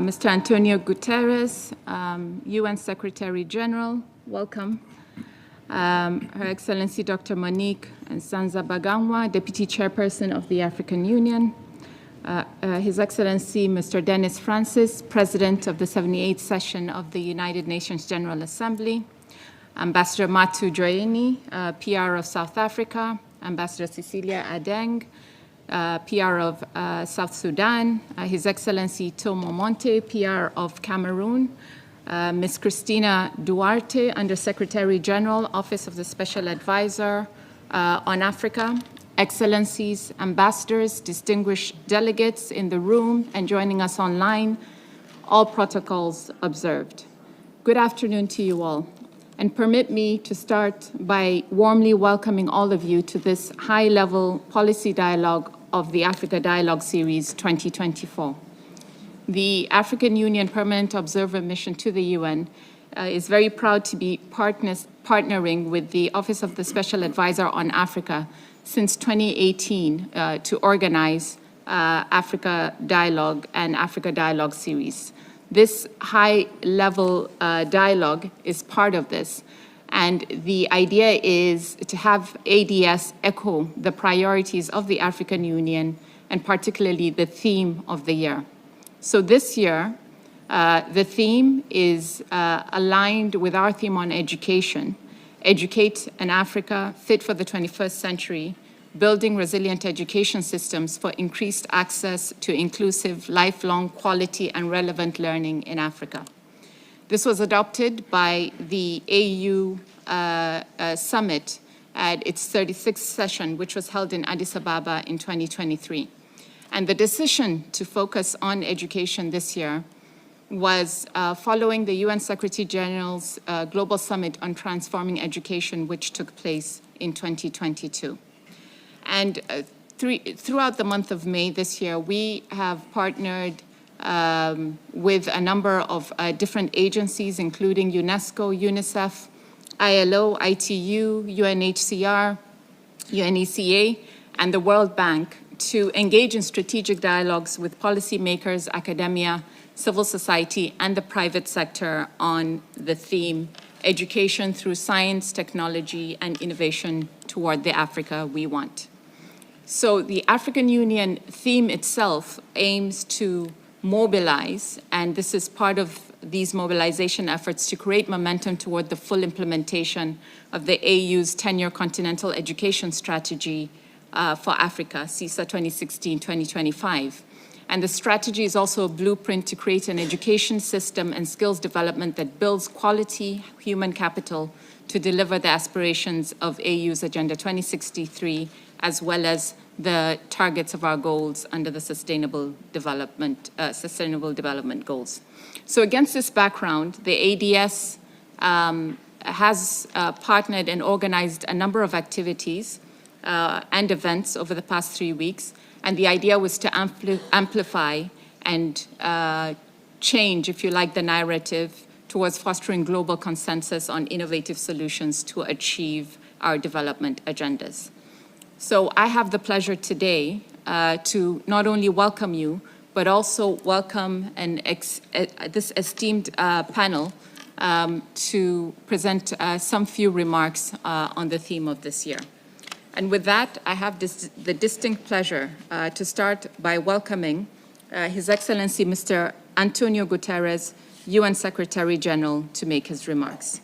Mr. Antonio Guterres, UN Secretary General, welcome. Her Excellency Dr. Monique Nsanza-Bagangwa, Deputy Chairperson of the African Union. His Excellency Mr. Dennis Francis, President of the 78th Session of the United Nations General Assembly. Ambassador Matu Joyeni, PR of South Africa. Ambassador Cecilia Adeng, PR of South Sudan, His Excellency Tomo Monte, PR of Cameroon, Ms. Christina Duarte, Undersecretary General, Office of the Special Advisor on Africa, Excellencies, Ambassadors, distinguished delegates in the room and joining us online, all protocols observed. Good afternoon to you all. And permit me to start by warmly welcoming all of you to this high-level policy dialogue of the Africa Dialogue Series 2024. The African Union Permanent Observer Mission to the UN is very proud to be partnering with the Office of the Special Advisor on Africa since 2018 to organize Africa Dialogue and Africa Dialogue Series. This high-level dialogue is part of this. And the idea is to have ADS echo the priorities of the African Union and particularly the theme of the year. So this year, the theme is aligned with our theme on education. Educate an Africa fit for the 21st century, building resilient education systems for increased access to inclusive, lifelong, quality, and relevant learning in Africa. This was adopted by the AU Summit at its 36th session, which was held in Addis Ababa in 2023. And the decision to focus on education this year was following the UN Secretary General's Global Summit on Transforming Education, which took place in 2022. And throughout the month of May this year, we have partnered with a number of different agencies, including UNESCO, UNICEF, ILO, ITU, UNHCR, UNECA, and the World Bank to engage in strategic dialogues with policymakers, academia, civil society, and the private sector on the theme, education through science, technology, and innovation toward the Africa we want. So the African Union theme itself aims to mobilize, and this is part of these mobilization efforts to create momentum toward the full implementation of the AU's 10-year continental education strategy for Africa, CISA 2016-2025. And the strategy is also a blueprint to create an education system and skills development that builds quality human capital to deliver the aspirations of AU's Agenda 2063, as well as the targets of our goals under the Sustainable Development Goals. So against this background, the ADS has partnered and organized a number of activities and events over the past 3 weeks. And the idea was to amplify and change, if you like, the narrative towards fostering global consensus on innovative solutions to achieve our development agendas. So I have the pleasure today to not only welcome you, but also welcome this esteemed panel to present some few remarks on the theme of this year. And with that, I have the distinct pleasure to start by welcoming His Excellency Mr. Antonio Guterres, UN Secretary General, to make his remarks.